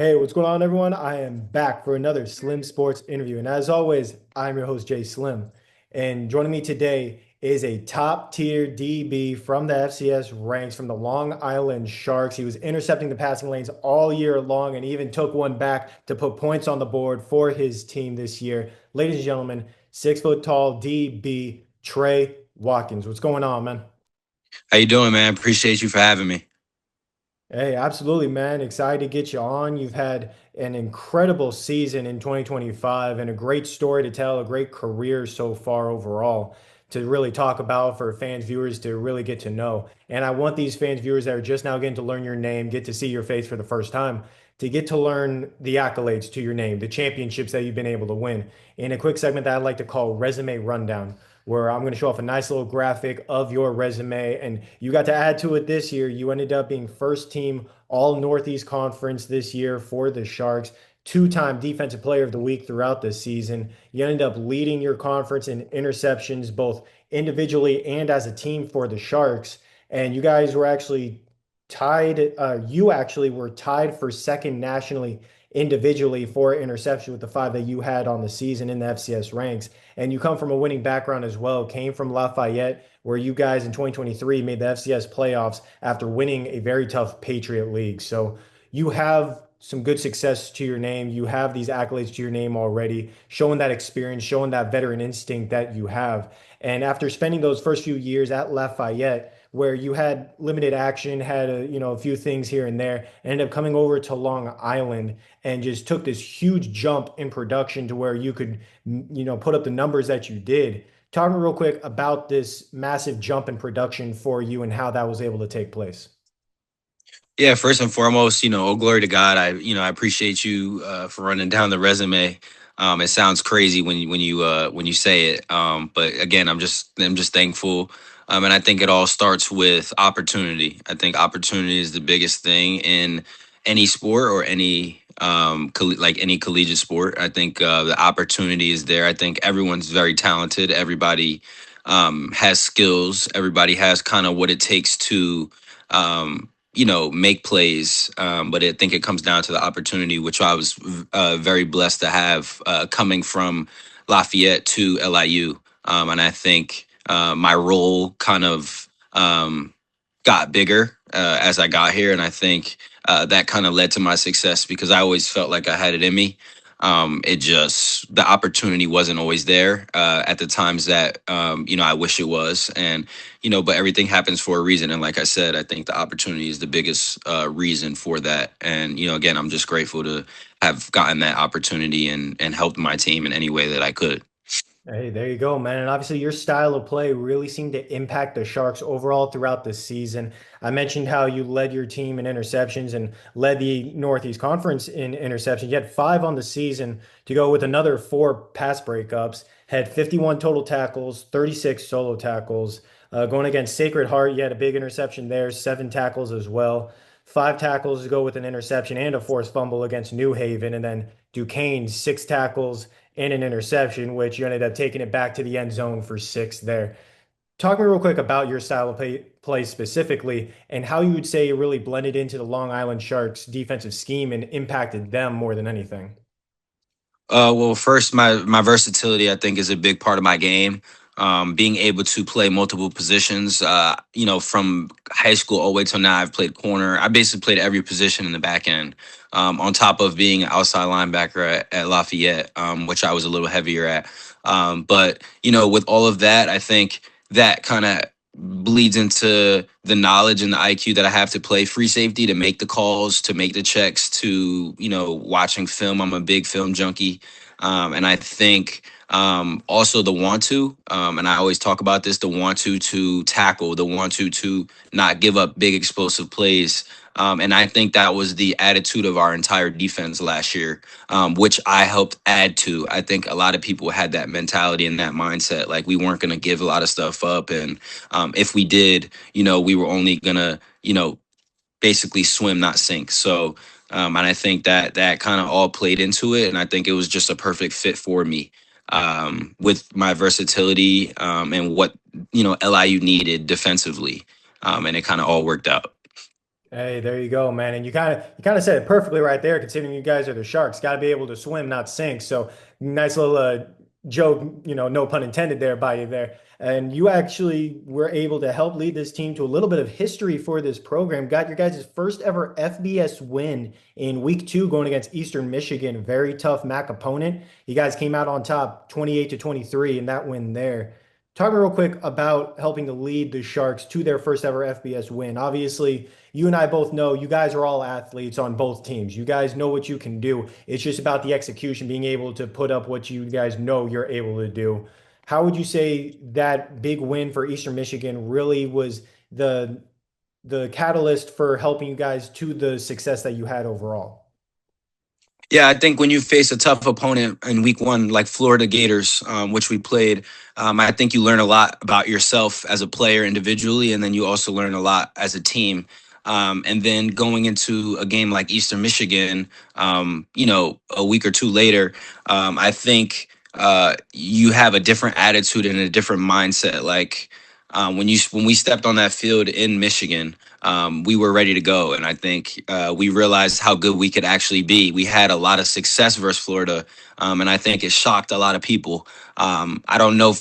Hey, what's going on, everyone? I am back for another Slim Sports interview. And as always, I'm your host, Jay Slim. And joining me today is a top tier DB from the FCS ranks from the Long Island Sharks. He was intercepting the passing lanes all year long and even took one back to put points on the board for his team this year. Ladies and gentlemen, 6 foot tall DB Trey Watkins. What's going on, man? How you doing, man? Appreciate you for having me. Hey, absolutely, man. Excited to get you on. You've had an incredible season in 2025 and a great story to tell, a great career so far overall to really talk about for fans, viewers to really get to know. And I want these fans, viewers that are just now getting to learn your name, get to see your face for the first time, to get to learn the accolades to your name, the championships that you've been able to win. In a quick segment that I like to call Resume Rundown, where I'm going to show off a nice little graphic of your resume. And you got to add to it this year. You ended up being first team All Northeast Conference this year for the Sharks, two-time Defensive Player of the Week throughout the season. You ended up leading your conference in interceptions, both individually and as a team for the Sharks. And you guys were actually tied. You actually were tied for second nationally individually for interception with the five that you had on the season in the FCS ranks. And you come from a winning background as well, came from Lafayette, where you guys in 2023 made the FCS playoffs after winning a very tough Patriot League. So you have some good success to your name. You have these accolades to your name already, showing that experience, showing that veteran instinct that you have. And after spending those first few years at Lafayette, where you had limited action, had a few things here and there, and ended up coming over to Long Island and just took this huge jump in production to where you could put up the numbers that you did. Talk to me real quick about this massive jump in production for you and how that was able to take place. Yeah, first and foremost, all glory to God. I appreciate you for running down the resume. It sounds crazy when you say it, but again, I'm just thankful. And I think it all starts with opportunity. I think opportunity is the biggest thing in any sport or like any collegiate sport. I think the opportunity is there. I think everyone's very talented. Everybody has skills. Everybody has kind of what it takes to make plays. But I think it comes down to the opportunity, which I was very blessed to have coming from Lafayette to LIU. And I think my role kind of got bigger as I got here. And I think that kind of led to my success because I always felt like I had it in me. It just, the opportunity wasn't always there at the times that, I wish it was. And, but everything happens for a reason. And like I said, I think the opportunity is the biggest reason for that. And, again, I'm just grateful to have gotten that opportunity and helped my team in any way that I could. Hey, there you go, man. And obviously, your style of play really seemed to impact the Sharks overall throughout the season. I mentioned how you led your team in interceptions and led the Northeast Conference in interceptions. You had five on the season to go with another four pass breakups, had 51 total tackles, 36 solo tackles. Going against Sacred Heart, you had a big interception there, seven tackles as well. Five tackles to go with an interception and a forced fumble against New Haven. And then Duquesne, six tackles and an interception, which you ended up taking it back to the end zone for six there. Talk to me real quick about your style of play specifically and how you would say it really blended into the Long Island Sharks defensive scheme and impacted them more than anything. Well, first, my versatility I think is a big part of my game. Being able to play multiple positions, from high school all the way till now, I've played corner. I basically played every position in the back end. On top of being an outside linebacker at Lafayette, which I was a little heavier at. But with all of that, I think that kind of bleeds into the knowledge and the IQ that I have to play free safety, to make the calls, to make the checks, to watching film. I'm a big film junkie, and I think also the want to, and I always talk about this: the want to tackle, the want to not give up big explosive plays. And I think that was the attitude of our entire defense last year, which I helped add to. I think a lot of people had that mentality and that mindset, like we weren't going to give a lot of stuff up, and if we did, we were only going to, basically swim, not sink. So, and I think that kind of all played into it, and I think it was just a perfect fit for me with my versatility and what LIU needed defensively, and it kind of all worked out. Hey, there you go, man. And you kind of said it perfectly right there, considering you guys are the Sharks. Got to be able to swim, not sink. So nice little joke, no pun intended there by you there. And you actually were able to help lead this team to a little bit of history for this program. Got your guys' first ever FBS win in week two going against Eastern Michigan. Very tough MAC opponent. You guys came out on top 28 to 23 in that win there. Talk real quick about helping to lead the Sharks to their first ever FBS win. Obviously, you and I both know you guys are all athletes on both teams. You guys know what you can do. It's just about the execution, being able to put up what you guys know you're able to do. How would you say that big win for Eastern Michigan really was the catalyst for helping you guys to the success that you had overall? Yeah, I think when you face a tough opponent in week one, like Florida Gators, which we played, I think you learn a lot about yourself as a player individually, and then you also learn a lot as a team. And then going into a game like Eastern Michigan, a week or two later, I think you have a different attitude and a different mindset. Like when we stepped on that field in Michigan, we were ready to go. And I think we realized how good we could actually be. We had a lot of success versus Florida, and I think it shocked a lot of people. I don't know,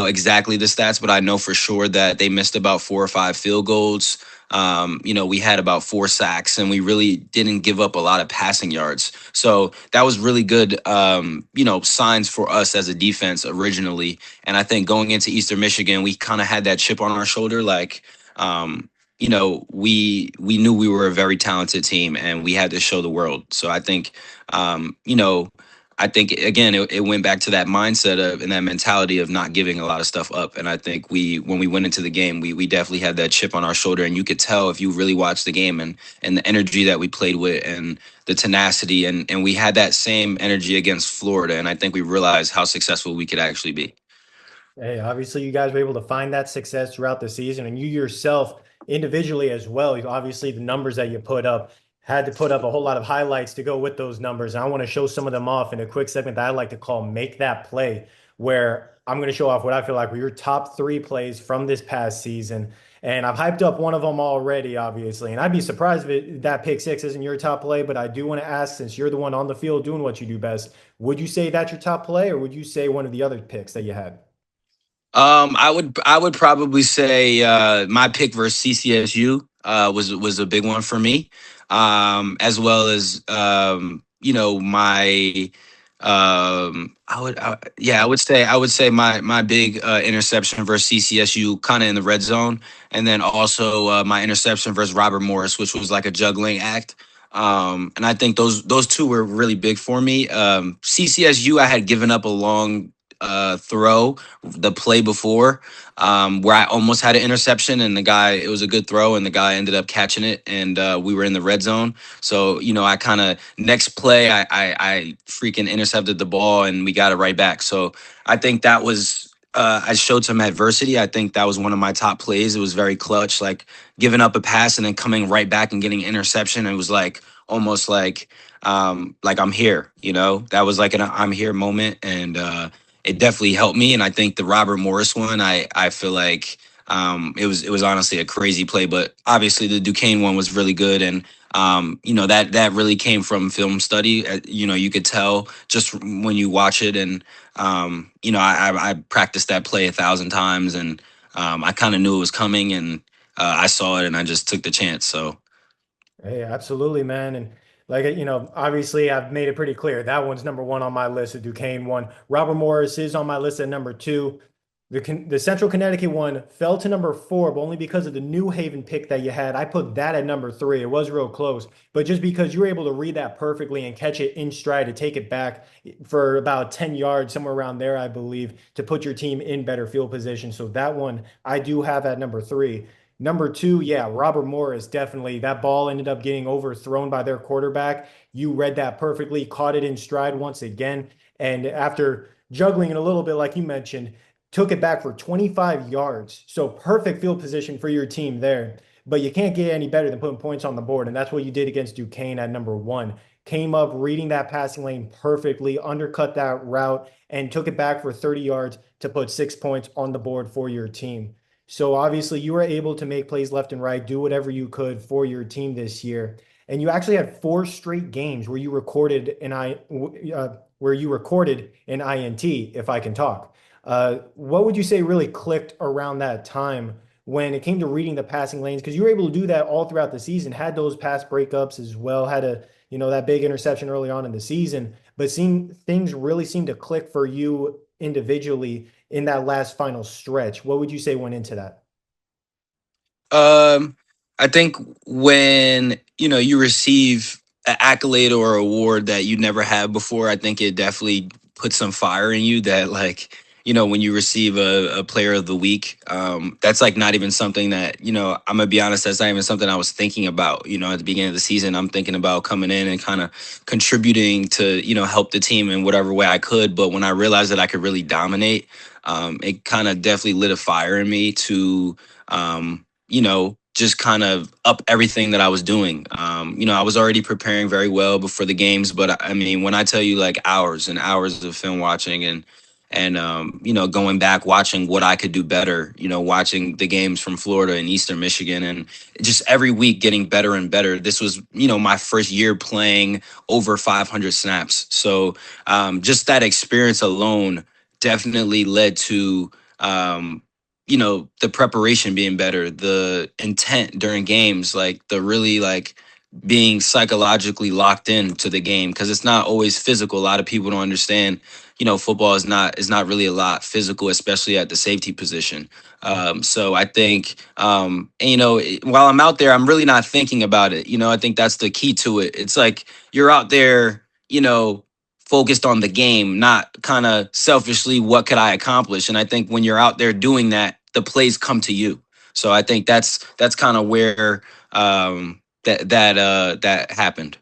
exactly the stats, but I know for sure that they missed about 4 or 5 field goals. We had about 4 sacks, and we really didn't give up a lot of passing yards. So that was really good, signs for us as a defense originally. And I think going into Eastern Michigan, we kind of had that chip on our shoulder, like. We knew we were a very talented team and we had to show the world. So I think, I think again it went back to that mindset of and that mentality of not giving a lot of stuff up. And I think when we went into the game, we definitely had that chip on our shoulder, and you could tell if you really watched the game and the energy that we played with and the tenacity, and we had that same energy against Florida. And I think we realized how successful we could actually be. Hey, obviously, you guys were able to find that success throughout the season, and you yourself individually as well. Obviously, the numbers that you put up had to put up a whole lot of highlights to go with those numbers. And I want to show some of them off in a quick segment that I like to call Make That Play, where I'm going to show off what I feel like were your top three plays from this past season. And I've hyped up one of them already, obviously. And I'd be surprised if that pick six isn't your top play, but I do want to ask, since you're the one on the field doing what you do best, would you say that's your top play, or would you say one of the other picks that you had? I would probably say my pick versus CCSU was a big one for me, as well as my I would say my big interception versus CCSU kind of in the red zone, and then also my interception versus Robert Morris, which was like a juggling act. And I think those two were really big for me. CCSU, I had given up a long throw the play before, where I almost had an interception, and it was a good throw, and the guy ended up catching it, and we were in the red zone. So I kind of next play, I freaking intercepted the ball, and we got it right back. So I think that was. I showed some adversity. I think that was one of my top plays. It was very clutch, like giving up a pass and then coming right back and getting an interception. It was like almost like I'm here. That was like an I'm here moment, and it definitely helped me. And I think the Robert Morris one, I feel like it was honestly a crazy play, but obviously the Duquesne one was really good. And that really came from film study. You could tell just when you watch it. And I practiced that play 1,000 times, and I kind of knew it was coming, and I saw it, and I just took the chance. So. Hey, absolutely, man. And obviously I've made it pretty clear that one's number one on my list. The Duquesne one. Robert Morris is on my list at number two. The Central Connecticut one fell to number four, but only because of the New Haven pick that you had. I put that at number three. It was real close, but just because you were able to read that perfectly and catch it in stride to take it back for about 10 yards, somewhere around there, I believe, to put your team in better field position. So that one I do have at number three. Number two, yeah, Robert Morris, definitely. That ball ended up getting overthrown by their quarterback. You read that perfectly, caught it in stride once again. And after juggling it a little bit, like you mentioned, took it back for 25 yards. So perfect field position for your team there. But you can't get any better than putting points on the board. And that's what you did against Duquesne at number one. Came up reading that passing lane perfectly, undercut that route, and took it back for 30 yards to put 6 points on the board for your team. So obviously you were able to make plays left and right, do whatever you could for your team this year. And you actually had four straight games where you recorded an INT, if I can talk. What would you say really clicked around that time when it came to reading the passing lanes? Because you were able to do that all throughout the season, had those pass breakups as well, had that big interception early on in the season, but seeing things really seem to click for you individually in that last final stretch. What would you say went into that? Um, I think when you receive an accolade or award that you never had before, I think it definitely puts some fire in you. That like when you receive a Player of the Week, that's like not even something that I'm gonna be honest. That's not even something I was thinking about. At the beginning of the season, I'm thinking about coming in and kind of contributing to help the team in whatever way I could. But when I realized that I could really dominate, it kind of definitely lit a fire in me to. Just kind of up everything that I was doing. I was already preparing very well before the games, but I mean, when I tell you like hours and hours of film watching and going back watching what I could do better, watching the games from Florida and Eastern Michigan and just every week getting better and better. This was, my first year playing over 500 snaps. So just that experience alone definitely led to the preparation being better, the intent during games, like the really like being psychologically locked in to the game because it's not always physical. A lot of people don't understand, football is not really a lot physical, especially at the safety position. So I think while I'm out there, I'm really not thinking about it. I think that's the key to it. It's like you're out there, focused on the game, not kind of selfishly what could I accomplish. And I think when you're out there doing that, the plays come to you. So I think that's kind of where that happened.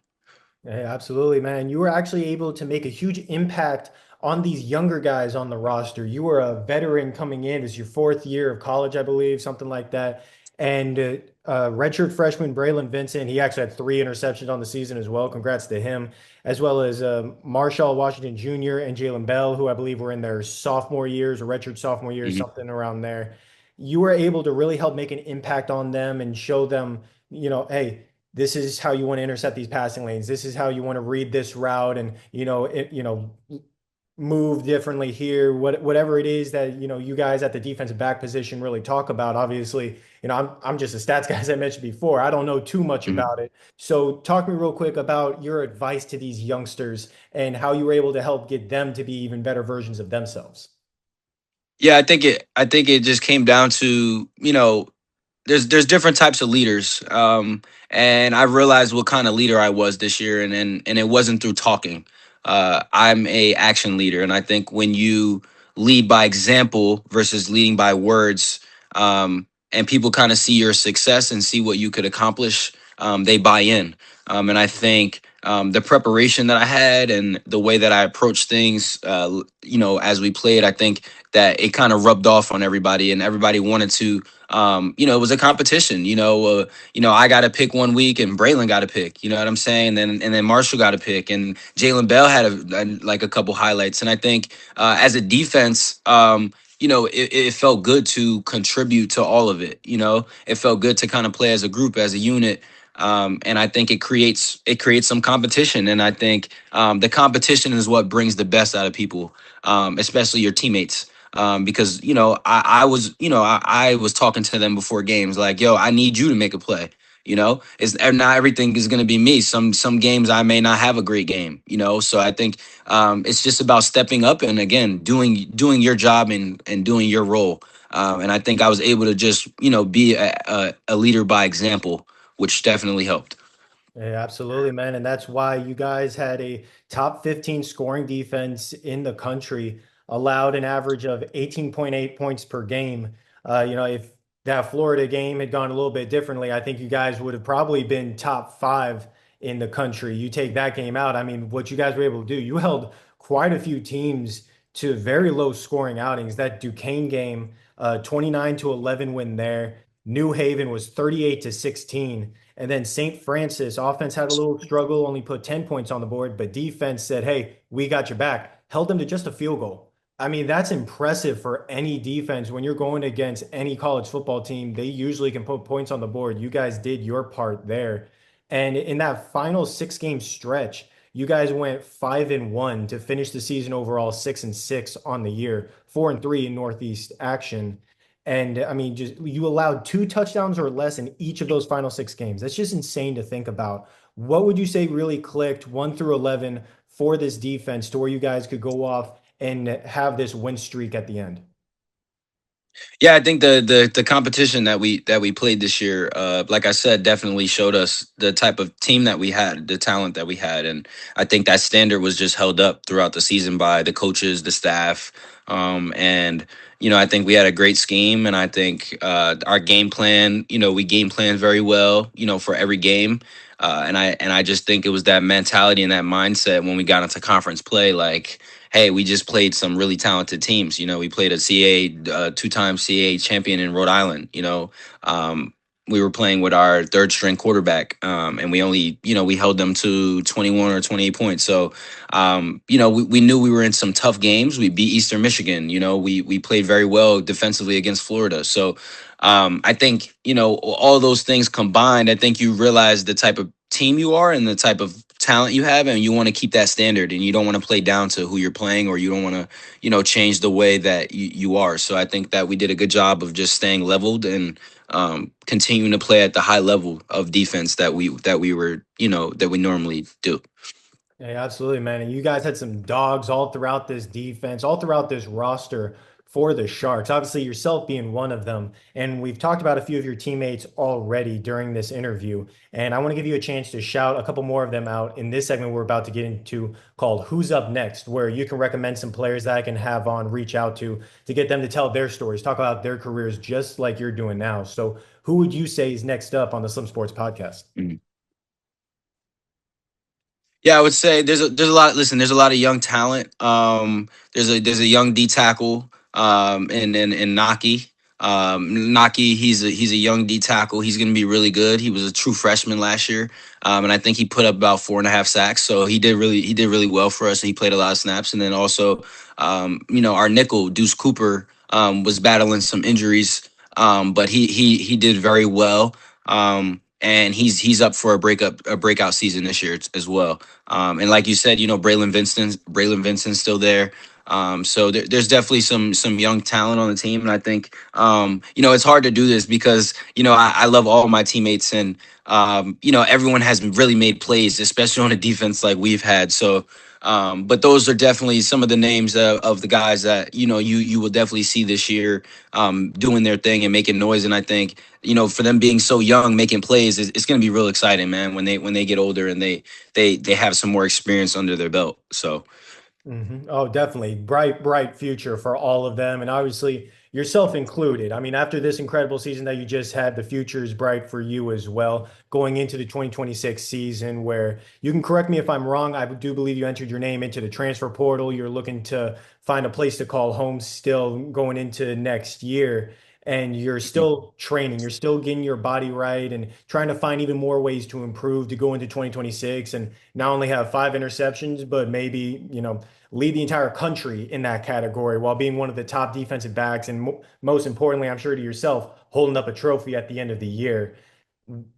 Yeah, absolutely, man. You were actually able to make a huge impact on these younger guys on the roster. You were a veteran coming in. It's your fourth year of college, I believe, something like that. And redshirt freshman Braylon Vincent, he actually had three interceptions on the season as well. Congrats to him, as well as Marshall Washington Jr. and Jalen Bell, who I believe were in their sophomore years or redshirt sophomore years, Mhm. something around there. You were able to really help make an impact on them and show them, hey, this is how you want to intercept these passing lanes. This is how you want to read this route and move differently here. Whatever it is that you guys at the defensive back position really talk about. Obviously, I'm just a stats guy as I mentioned before. I don't know too much Mhm. about it. So talk to me real quick about your advice to these youngsters and how you were able to help get them to be even better versions of themselves. Yeah, I think it just came down to there's different types of leaders, and I realized what kind of leader I was this year, and it wasn't through talking. I'm a action leader, and I think when you lead by example versus leading by words, and people kind of see your success and see what you could accomplish, they buy in. And I think the preparation that I had and the way that I approached things, as we played, I think that it kind of rubbed off on everybody, and everybody wanted to it was a competition. I got to pick one week, and Braylon got to pick. You know what I'm saying? And then Marshall got to pick, and Jalen Bell had like a couple highlights. And I think as a defense, it felt good to contribute to all of it. It felt good to kind of play as a group, as a unit. And I think it creates some competition, and I think the competition is what brings the best out of people, especially your teammates, because I was talking to them before games like, yo, I need you to make a play. It's and not everything is going to be me. Some games I may not have a great game. So I think it's just about stepping up and again doing your job and doing your role. And I think I was able to just be a leader by example, which definitely helped. Yeah, absolutely, man. And that's why you guys had a top 15 scoring defense in the country, allowed an average of 18.8 points per game. If that Florida game had gone a little bit differently, I think you guys would have probably been top five in the country. You take that game out, I mean, what you guys were able to do, you held quite a few teams to very low scoring outings. That Duquesne game, 29-11 win there. New Haven was 38-16. And then St. Francis offense had a little struggle, only put 10 points on the board, but defense said, hey, we got your back, held them to just a field goal. I mean, that's impressive for any defense. When you're going against any college football team, they usually can put points on the board. You guys did your part there. And in that final 6 game stretch, you guys went 5-1 to finish the season overall 6-6 on the year, 4-3 in Northeast action. And I mean, just you allowed 2 touchdowns or less in each of those final 6 games. That's just insane to think about. What would you say really clicked 1 through 11 for this defense to where you guys could go off and have this win streak at the end? Yeah, I think the competition that we played this year, like I said, definitely showed us the type of team that we had, the talent that we had, and I think that standard was just held up throughout the season by the coaches, the staff, and I think we had a great scheme, and I think our game plan, we game planned very well, for every game. And I just think it was that mentality and that mindset when we got into conference play, like, hey, we just played some really talented teams. We played a two-time CA champion in Rhode Island. Um, we were playing with our third string quarterback, and we only, we held them to 21 or 28 points. So, we knew we were in some tough games. We beat Eastern Michigan. We played very well defensively against Florida. So, I think, all those things combined, I think you realize the type of team you are and the type of talent you have, and you want to keep that standard, and you don't want to play down to who you're playing, or you don't want to change the way that you are. So I think that we did a good job of just staying leveled and continuing to play at the high level of defense that we were that we normally do. Yeah, absolutely, man. And you guys had some dogs all throughout this defense, all throughout this roster for the Sharks. Obviously, yourself being one of them. And we've talked about a few of your teammates already during this interview. And I want to give you a chance to shout a couple more of them out in this segment we're about to get into called Who's Up Next, where you can recommend some players that I can have on reach out to get them to tell their stories, talk about their careers just like you're doing now. So, who would you say is next up on the Slim Sports podcast? Yeah, I would say there's a lot. Listen, there's a lot of young talent. There's a young D tackle in Naki. Naki, he's a young D tackle. He's going to be really good. He was a true freshman last year, and I think he put up about 4.5 sacks. So he did really well for us. He played a lot of snaps, and then also, our nickel Deuce Cooper was battling some injuries, but he did very well. And he's up for a breakout season this year as well. And like you said, Braylon Vincent's still there. So there's definitely some young talent on the team, and I think it's hard to do this because I love all my teammates, and everyone has really made plays, especially on a defense like we've had. So, but those are definitely some of the names of the guys that you will definitely see this year doing their thing and making noise. And I think for them being so young, making plays, it's going to be real exciting, man. When they get older and they have some more experience under their belt. So. Oh, definitely. Bright, bright future for all of them. And obviously, yourself included. I mean, after this incredible season that you just had, the future is bright for you as well, going into the 2026 season, where you can correct me if I'm wrong. I do believe you entered your name into the transfer portal. You're looking to find a place to call home still going into next year. And you're still training, you're still getting your body right and trying to find even more ways to improve to go into 2026 and not only have 5 interceptions, but maybe, lead the entire country in that category while being one of the top defensive backs. And most importantly, I'm sure to yourself, holding up a trophy at the end of the year.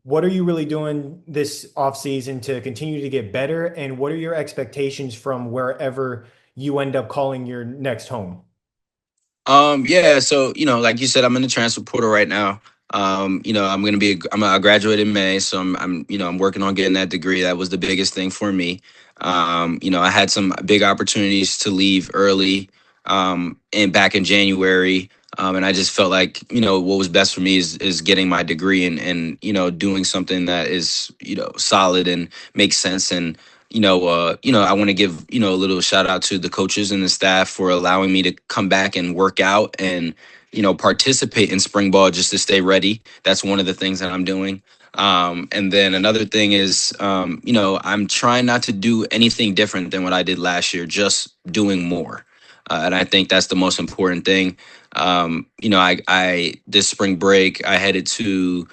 What are you really doing this offseason to continue to get better? And what are your expectations from wherever you end up calling your next home? Yeah, so like you said, I'm in the transfer portal right now. I graduated in May, so I'm working on getting that degree. That was the biggest thing for me. I had some big opportunities to leave early, and back in January. And I just felt like, what was best for me is getting my degree and doing something that is, solid and makes sense. And I want to give a little shout out to the coaches and the staff for allowing me to come back and work out and participate in spring ball just to stay ready. That's one of the things that I'm doing. And then another thing is, I'm trying not to do anything different than what I did last year, just doing more. And I think that's the most important thing. I this spring break I headed to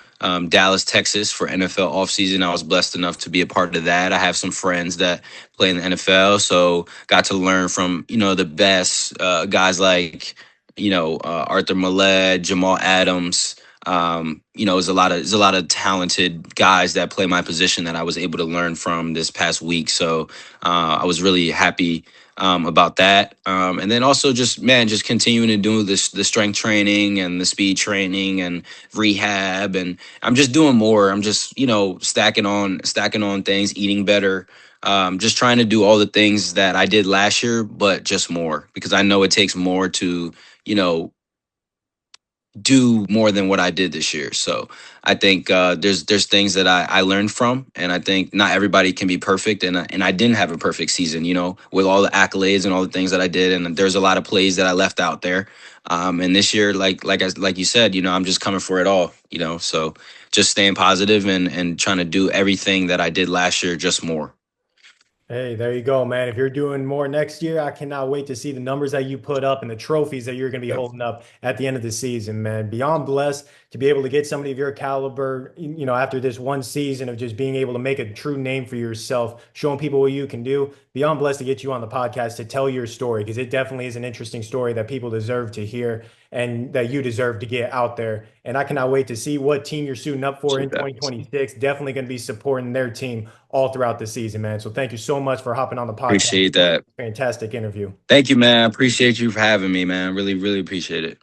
Dallas, Texas for NFL offseason. I was blessed enough to be a part of that. I have some friends that play in the NFL, so got to learn from the best guys like Arthur Millette, Jamal Adams. There's a lot of talented guys that play my position that I was able to learn from this past week. So I was really happy about that. And then also just man, just continuing to do the strength training and the speed training and rehab, and I'm just doing more. I'm just stacking on things, eating better. Just trying to do all the things that I did last year, but just more because I know it takes more to you know do more than what I did this year. So I think there's things that I learned from, and I think not everybody can be perfect, and I didn't have a perfect season, with all the accolades and all the things that I did, and there's a lot of plays that I left out there. And this year, like you said, I'm just coming for it all, So just staying positive and trying to do everything that I did last year, just more. Hey, there you go, man. If you're doing more next year, I cannot wait to see the numbers that you put up and the trophies that you're going to be Yep. holding up at the end of the season, man. Beyond blessed to be able to get somebody of your caliber, after this one season of just being able to make a true name for yourself, showing people what you can do. Beyond blessed to get you on the podcast to tell your story because it definitely is an interesting story that people deserve to hear and that you deserve to get out there. And I cannot wait to see what team you're suiting up for in Appreciate that. 2026. Definitely going to be supporting their team all throughout the season, man. So thank you so much for hopping on the podcast. Appreciate that. Fantastic interview. Thank you, man. I appreciate you for having me, man. Really, really appreciate it.